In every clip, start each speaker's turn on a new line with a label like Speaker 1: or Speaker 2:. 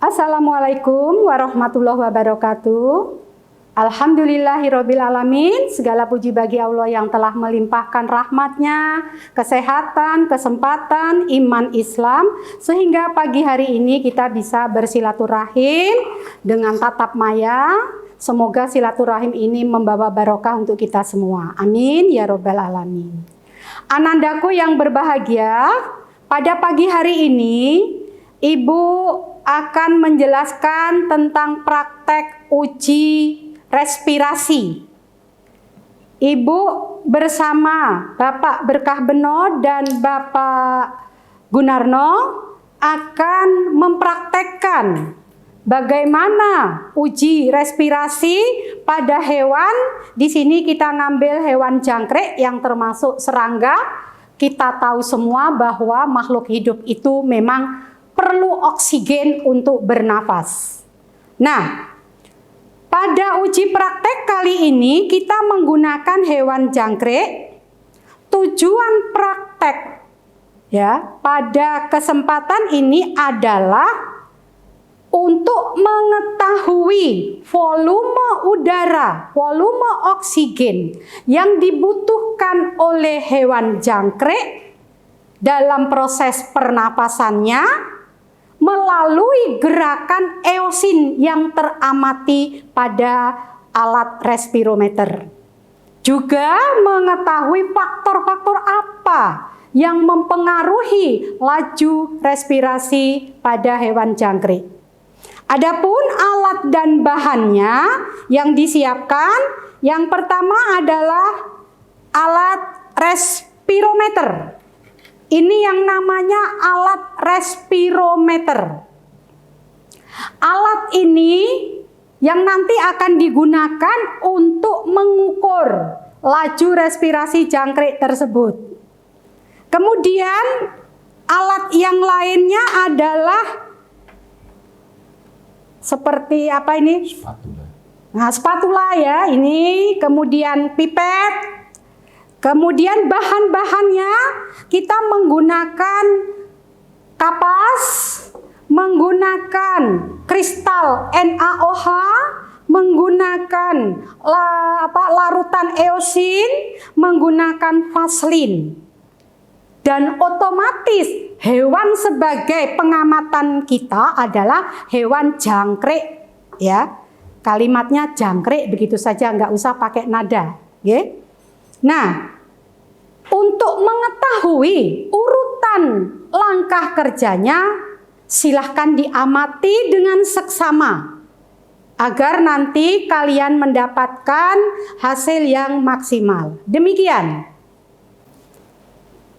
Speaker 1: Assalamualaikum warahmatullahi wabarakatuh. Alhamdulillahirabbil alamin. Segala puji bagi Allah yang telah melimpahkan rahmatnya, kesehatan, kesempatan, iman Islam, sehingga pagi hari ini kita bisa bersilaturahim dengan tatap maya. Semoga silaturahim ini membawa barokah untuk kita semua. Amin ya rabbal alamin. Anandaku yang berbahagia, pada pagi hari ini Ibu akan menjelaskan tentang praktek uji respirasi. Ibu bersama Bapak Berkah Beno dan Bapak Gunarno akan mempraktekkan bagaimana uji respirasi pada hewan. Di sini kita ngambil hewan jangkrik yang termasuk serangga. Kita tahu semua bahwa makhluk hidup itu memang perlu oksigen untuk bernafas. Nah, pada uji praktek kali ini kita menggunakan hewan jangkrik. Tujuan praktek ya pada kesempatan ini adalah untuk mengetahui volume udara, volume oksigen yang dibutuhkan oleh hewan jangkrik dalam proses pernapasannya melalui gerakan eosin yang teramati pada alat respirometer. Juga mengetahui faktor-faktor apa yang mempengaruhi laju respirasi pada hewan jangkrik. Adapun alat dan bahannya yang disiapkan, yang pertama adalah alat respirometer. Ini yang namanya alat respirometer. Alat ini yang nanti akan digunakan untuk mengukur laju respirasi jangkrik tersebut. Kemudian alat yang lainnya adalah seperti apa ini?
Speaker 2: Spatula.
Speaker 1: Nah, spatula ya, ini kemudian pipet. Kemudian bahan-bahannya kita menggunakan kapas, menggunakan kristal NaOH, menggunakan larutan eosin, menggunakan vaselin. Dan otomatis hewan sebagai pengamatan kita adalah hewan jangkrik ya. Kalimatnya jangkrik begitu saja, nggak usah pakai nada ya. Nah, untuk mengetahui urutan langkah kerjanya, silahkan diamati dengan seksama agar nanti kalian mendapatkan hasil yang maksimal. Demikian.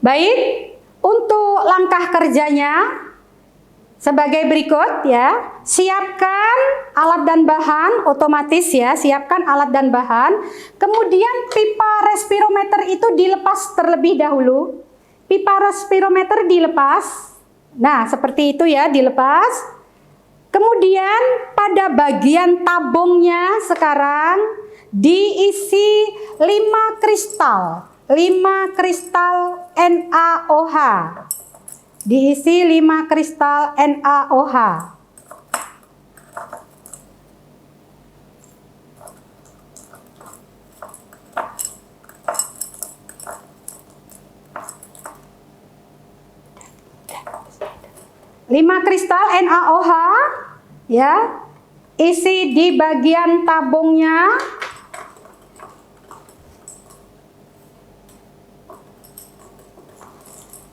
Speaker 1: Baik, untuk langkah kerjanya sebagai berikut ya. Siapkan alat dan bahan, otomatis ya, siapkan alat dan bahan. Kemudian pipa respirometer itu dilepas terlebih dahulu. Pipa respirometer dilepas. Nah, seperti itu ya, dilepas. Kemudian pada bagian tabungnya sekarang diisi 5 kristal. 5 kristal NaOH. Diisi 5 kristal NaOH. Lima kristal NaOH ya, isi di bagian tabungnya.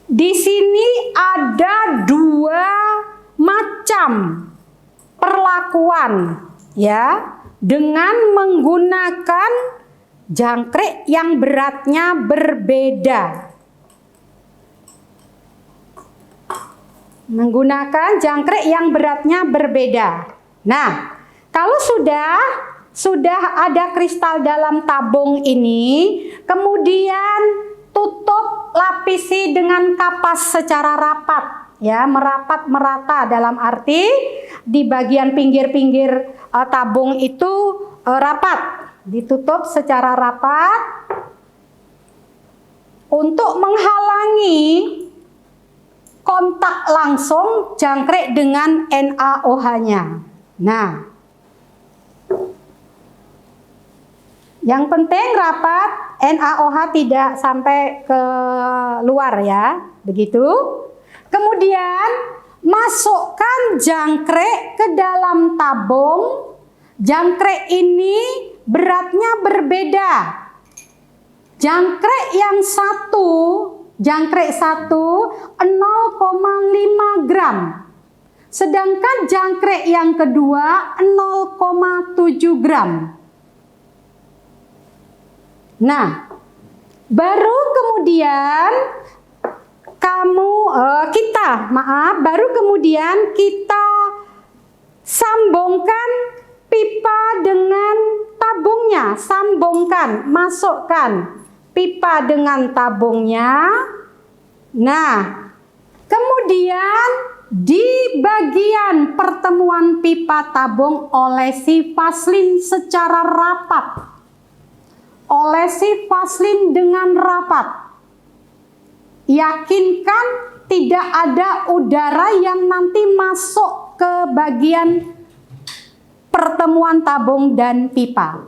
Speaker 1: Di sini ada 2 macam perlakuan ya, dengan menggunakan jangkrik yang beratnya berbeda. Menggunakan jangkrik yang beratnya berbeda. Nah, kalau sudah ada kristal dalam tabung ini, kemudian tutup, lapisi dengan kapas secara rapat ya, merapat merata, dalam arti di bagian pinggir-pinggir tabung itu rapat, ditutup secara rapat untuk menghalangi kontak langsung jangkrik dengan NaOH-nya. Nah, yang penting rapat, NaOH tidak sampai ke luar ya, begitu. Kemudian masukkan jangkrik ke dalam tabung. Jangkrik ini beratnya berbeda. Jangkrik yang satu, jangkrik 0,5 gram. Sedangkan jangkrik yang kedua 0,7 gram. Nah, baru kemudian baru kemudian kita sambungkan pipa dengan tabungnya. Sambungkan, masukkan pipa dengan tabungnya. Nah, kemudian di bagian pertemuan pipa tabung olesi vaselin secara rapat. Olesi vaselin dengan rapat. Yakinkan tidak ada udara yang nanti masuk ke bagian pertemuan tabung dan pipa.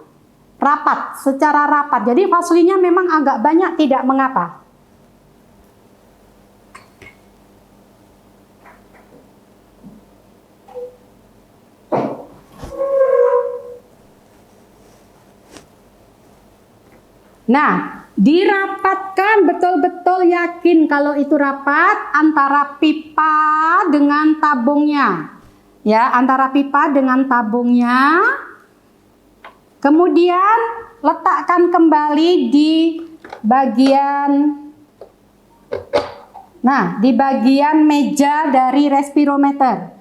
Speaker 1: Rapat, secara rapat. Jadi vaselinnya memang agak banyak, tidak mengapa. Nah, dirapatkan, betul-betul yakin kalau itu rapat antara pipa dengan tabungnya. Ya, antara pipa dengan tabungnya. Kemudian letakkan kembali di bagian di bagian meja dari respirometer.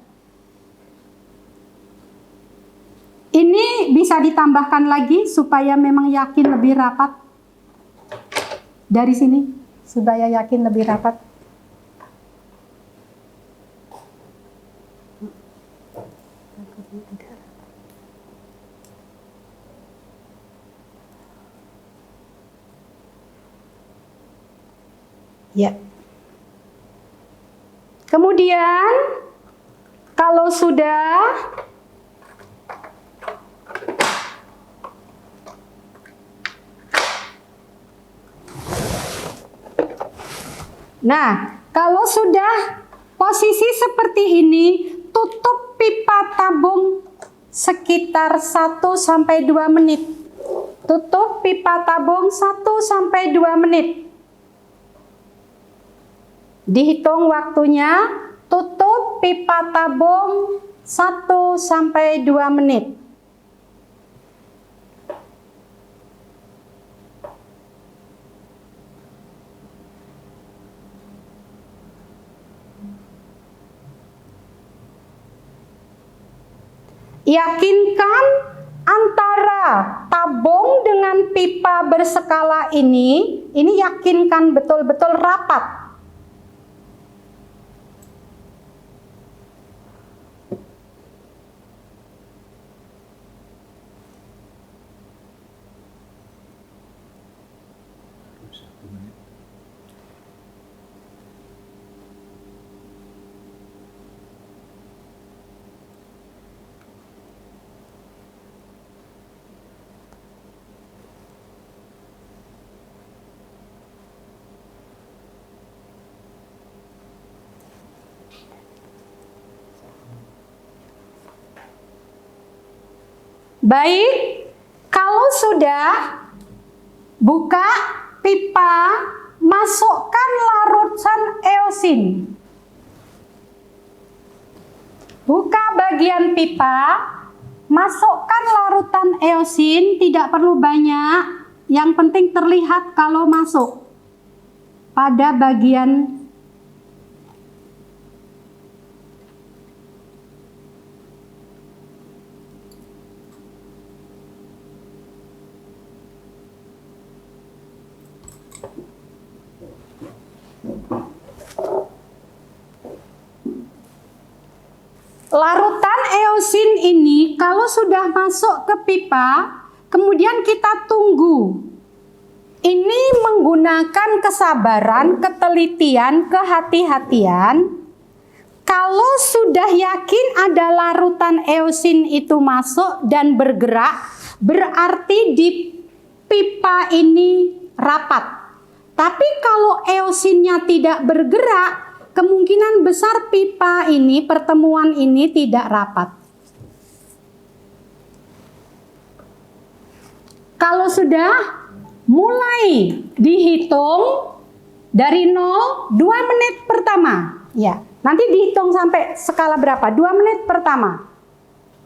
Speaker 1: Ini bisa ditambahkan lagi supaya memang yakin lebih rapat. Dari sini supaya yakin lebih rapat. Ya. Kemudian kalau sudah kalau sudah posisi seperti ini, tutup pipa tabung sekitar 1-2 menit. Tutup pipa tabung 1-2 menit. Dihitung waktunya, tutup pipa tabung 1-2 menit. Yakinkan antara tabung dengan pipa berskala ini yakinkan betul-betul rapat. Baik, kalau sudah, buka pipa, masukkan larutan eosin. Buka bagian pipa, masukkan larutan eosin, tidak perlu banyak, yang penting terlihat kalau masuk pada bagian larutan eosin ini. Kalau sudah masuk ke pipa, kemudian kita tunggu. ini menggunakan kesabaran, ketelitian, kehati-hatian. Kalau sudah yakin ada larutan eosin itu masuk dan bergerak, berarti di pipa ini rapat. Tapi kalau eosinnya tidak bergerak, kemungkinan besar pipa ini, pertemuan ini tidak rapat. Kalau sudah mulai dihitung dari 0, 2 menit pertama. Ya, nanti dihitung sampai skala berapa? 2 menit pertama.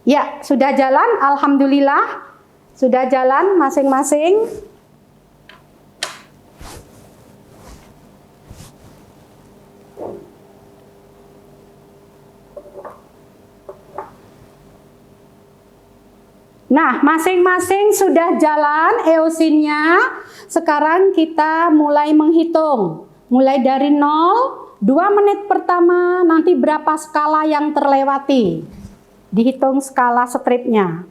Speaker 1: Ya, sudah jalan, alhamdulillah. Sudah jalan masing-masing. Nah, masing-masing sudah jalan eosinnya. Sekarang kita mulai menghitung. Mulai dari 0, 2 menit pertama, nanti berapa skala yang terlewati. Dihitung skala stripnya.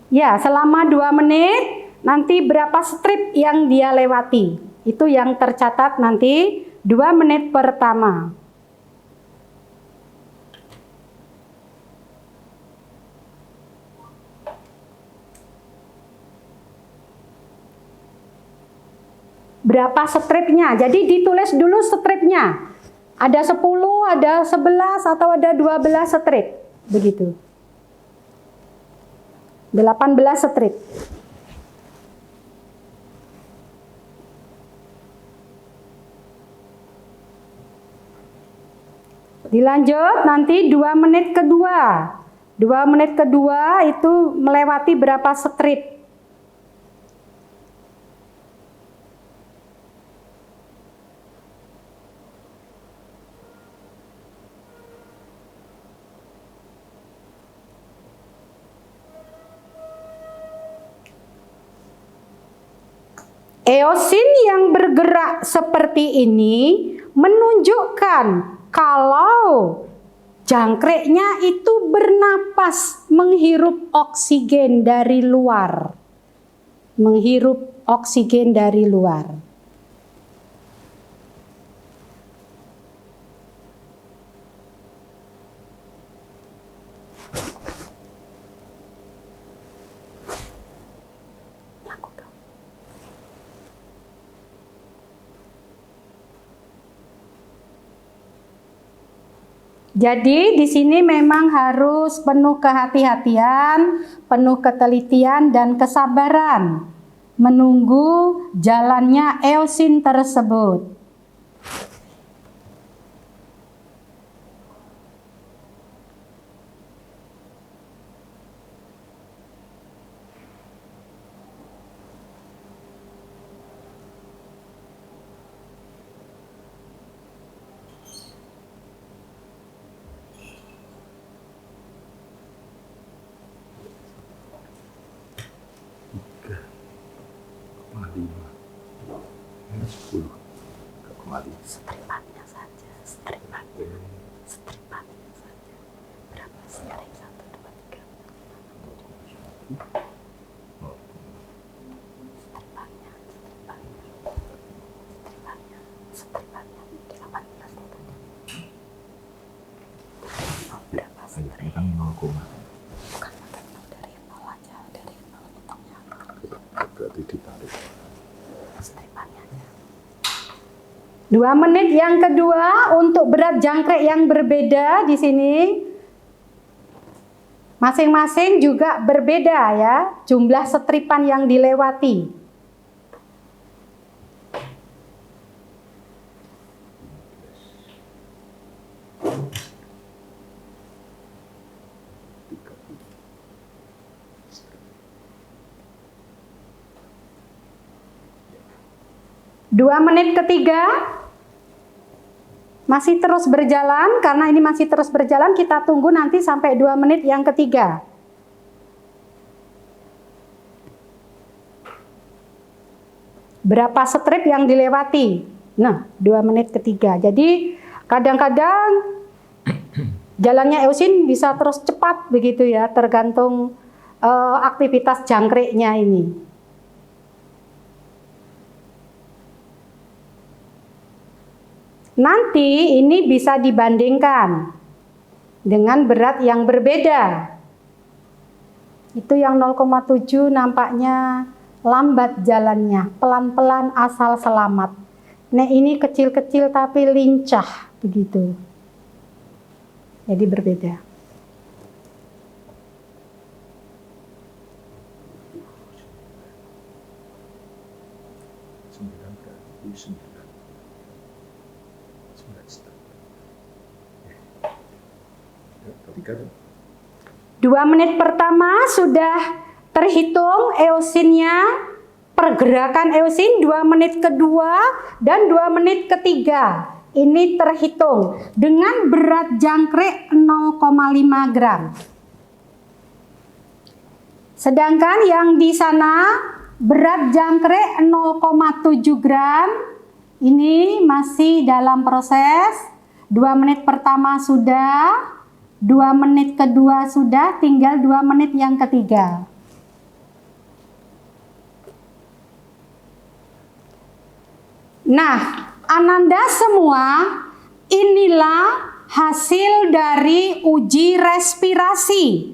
Speaker 1: Ya, selama 2 menit, nanti berapa strip yang dia lewati. Itu yang tercatat nanti 2 menit pertama. Berapa stripnya? Jadi ditulis dulu stripnya. Ada 10, ada 11, atau ada 12 strip. Begitu. 18 strip. Dilanjut nanti 2 menit kedua. 2 menit kedua itu melewati berapa strip? Eosin yang bergerak seperti ini menunjukkan kalau jangkriknya itu bernapas, menghirup oksigen dari luar. Menghirup oksigen dari luar. Jadi di sini memang harus penuh kehati-hatian, penuh ketelitian dan kesabaran menunggu jalannya eosin tersebut. Stripannya saja, stripannya saja. Berapa strip? 1, 2, 3, 4, 5, 6, 7, 8. Stripannya 18 itu. Berapa strip? Kan 0, bukan pakai 0, dari 0 aja, dari 0 hitungnya. Berarti ditarik. Stripannya aja. 2 menit yang kedua untuk berat jangkrik yang berbeda di sini. Masing-masing juga berbeda ya, jumlah stripan yang dilewati. Dua menit ketiga. Masih terus berjalan, karena ini masih terus berjalan, kita tunggu nanti sampai 2 menit yang ketiga. Berapa strip yang dilewati? Nah, 2 menit ketiga. Jadi kadang-kadang jalannya eosin bisa terus cepat begitu ya, tergantung aktivitas jangkriknya ini. Nanti ini bisa dibandingkan dengan berat yang berbeda. Itu yang 0,7 nampaknya lambat jalannya, pelan-pelan asal selamat. Nah ini kecil-kecil tapi lincah begitu. Jadi berbeda. Dua menit pertama sudah terhitung eosinnya, pergerakan eosin. 2 menit kedua dan 2 menit ketiga ini terhitung dengan berat jangkrik 0,5 gram. Sedangkan yang di sana berat jangkrik 0,7 gram. Ini masih dalam proses. 2 menit pertama sudah, 2 menit kedua sudah, tinggal 2 menit yang ketiga. Nah, Ananda semua, inilah hasil dari uji respirasi.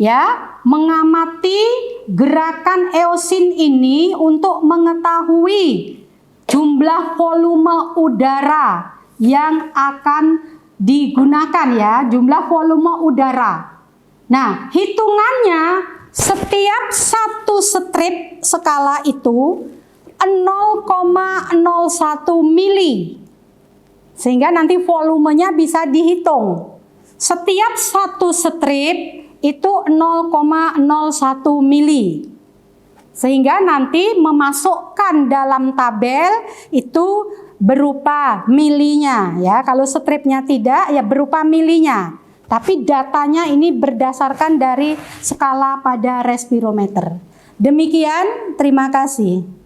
Speaker 1: Ya, mengamati gerakan eosin ini untuk mengetahui jumlah volume udara yang akan digunakan ya, jumlah volume udara. Nah, hitungannya setiap satu strip skala itu 0,01 mili. Sehingga nanti volumenya bisa dihitung. Setiap satu strip itu 0,01 mili. Sehingga nanti memasukkan dalam tabel itu berupa milinya ya. Kalau stripnya tidak ya berupa milinya. Tapi datanya ini berdasarkan dari skala pada respirometer. Demikian, terima kasih.